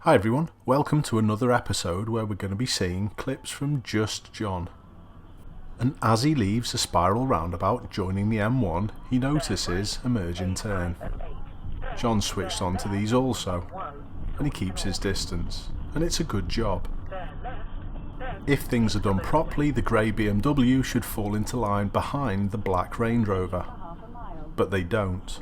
Hi everyone, welcome to another episode where we're going to be seeing clips from Just John. And as he leaves a spiral roundabout joining the M1, he notices a merging turn. John switched on to these also, and he keeps his distance, and it's a good job. If things are done properly, the grey BMW should fall into line behind the black Range Rover, but they don't.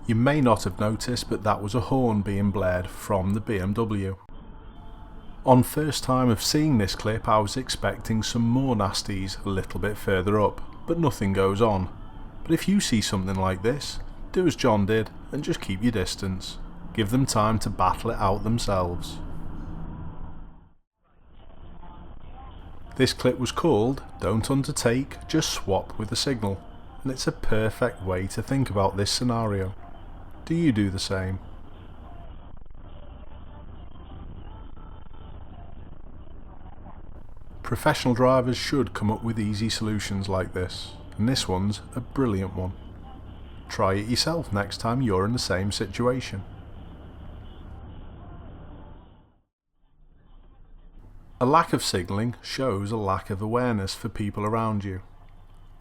You may not have noticed, but that was a horn being blared from the BMW. On first time of seeing this clip, I was expecting some more nasties a little bit further up, but nothing goes on. But if you see something like this, do as John did and just keep your distance. Give them time to battle it out themselves. This clip was called Don't Undertake, Just Swap with a Signal, and it's a perfect way to think about this scenario. Do you do the same? Professional drivers should come up with easy solutions like this, and this one's a brilliant one. Try it yourself next time you're in the same situation. A lack of signalling shows a lack of awareness for people around you.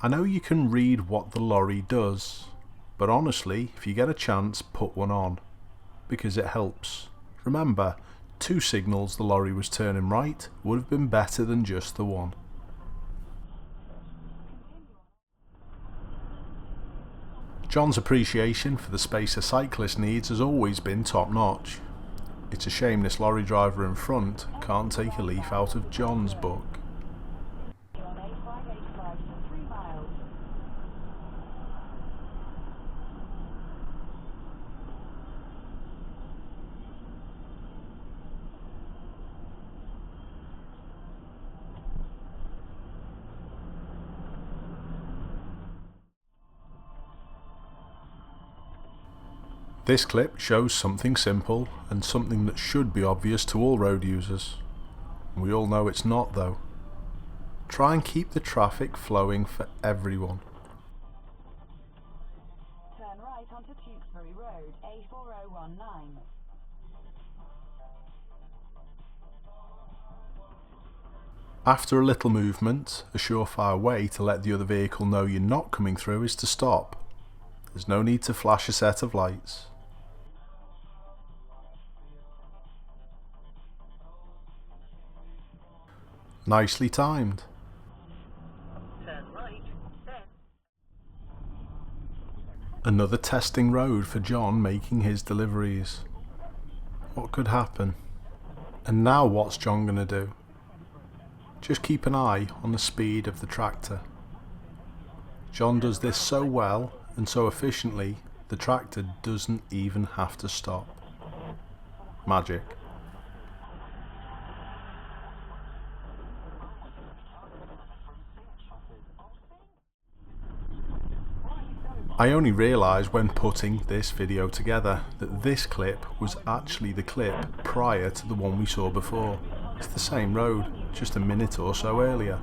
I know you can read what the lorry does, but honestly, if you get a chance, put one on, because it helps. Remember, 2 signals the lorry was turning right would have been better than just the one. John's appreciation for the space a cyclist needs has always been top notch. It's a shame this lorry driver in front can't take a leaf out of John's book. This clip shows something simple and something that should be obvious to all road users. We all know it's not though. Try and keep the traffic flowing for everyone. Turn right onto Tewkesbury Road, A4019. After a little movement, a surefire way to let the other vehicle know you're not coming through is to stop. There's no need to flash a set of lights. Nicely timed. Turn right, then. Another testing road for John making his deliveries. What could happen? And now what's John gonna do? Just keep an eye on the speed of the tractor. John does this so well and so efficiently, the tractor doesn't even have to stop. Magic. I only realised when putting this video together that this clip was actually the clip prior to the one we saw before. It's the same road, just a minute or so earlier.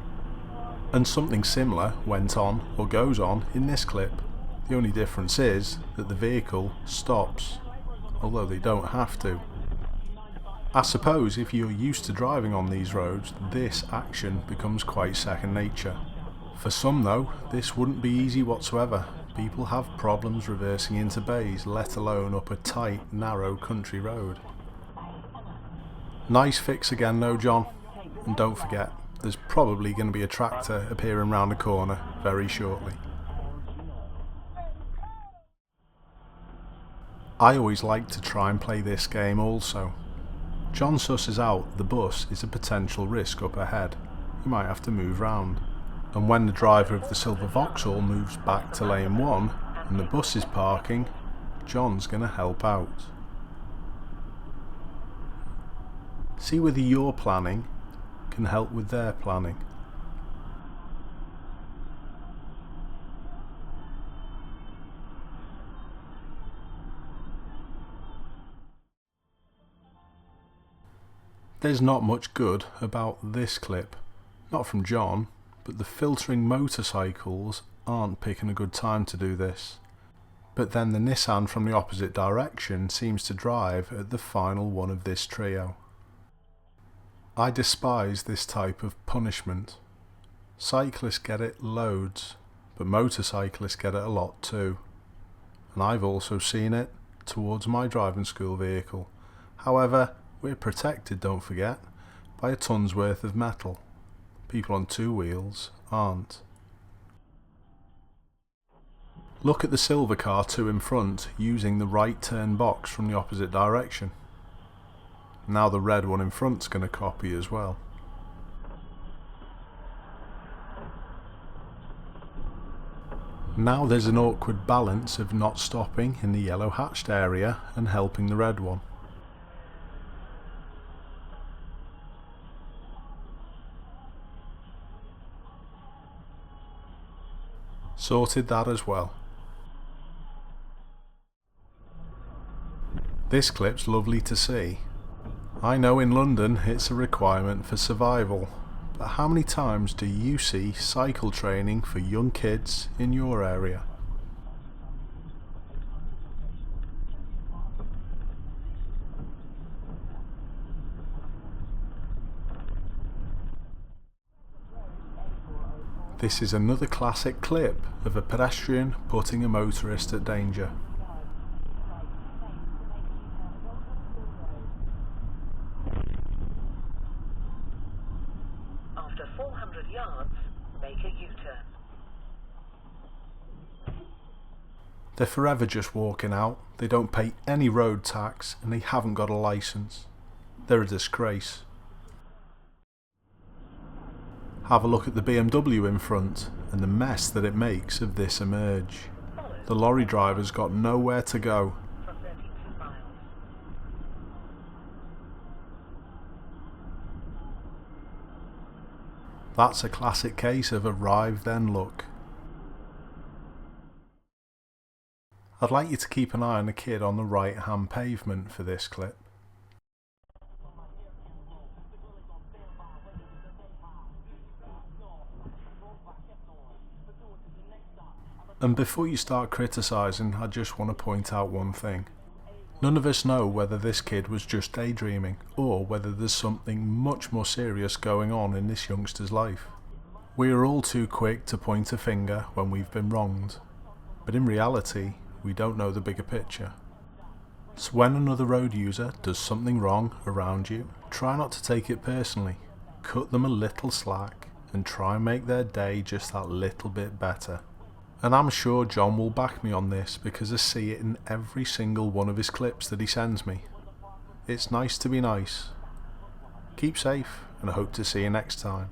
And something similar went on or goes on in this clip. The only difference is that the vehicle stops, although they don't have to. I suppose if you're used to driving on these roads, this action becomes quite second nature. For some though, this wouldn't be easy whatsoever. People have problems reversing into bays, let alone up a tight, narrow country road. Nice fix again though, John. And don't forget, there's probably going to be a tractor appearing round the corner very shortly. I always like to try and play this game also. John susses out the bus is a potential risk up ahead. He might have to move round. And when the driver of the silver Vauxhall moves back to lane 1 and the bus is parking, John's going to help out. See whether your planning can help with their planning. There's not much good about this clip. Not from John, but the filtering motorcycles aren't picking a good time to do this. But then the Nissan from the opposite direction seems to drive at the final one of this trio. I despise this type of punishment. Cyclists get it loads, but motorcyclists get it a lot too. And I've also seen it towards my driving school vehicle. However, we're protected, don't forget, by a ton's worth of metal. People on two wheels aren't. Look at the silver car 2 in front using the right turn box from the opposite direction. Now the red one in front's going to copy as well. Now there's an awkward balance of not stopping in the yellow hatched area and helping the red one. Sorted that as well. This clip's lovely to see. I know in London it's a requirement for survival, but how many times do you see cycle training for young kids in your area? This is another classic clip of a pedestrian putting a motorist at danger. After 400 yards, make a U-turn. They're forever just walking out, they don't pay any road tax and they haven't got a licence. They're a disgrace. Have a look at the BMW in front and the mess that it makes of this emerge. The lorry driver's got nowhere to go. For 32 miles. That's a classic case of arrive then look. I'd like you to keep an eye on the kid on the right hand pavement for this clip. And before you start criticising, I just want to point out one thing. None of us know whether this kid was just daydreaming, or whether there's something much more serious going on in this youngster's life. We are all too quick to point a finger when we've been wronged, but in reality, we don't know the bigger picture. So when another road user does something wrong around you, try not to take it personally. Cut them a little slack, and try and make their day just that little bit better. And I'm sure John will back me on this because I see it in every single one of his clips that he sends me. It's nice to be nice. Keep safe and I hope to see you next time.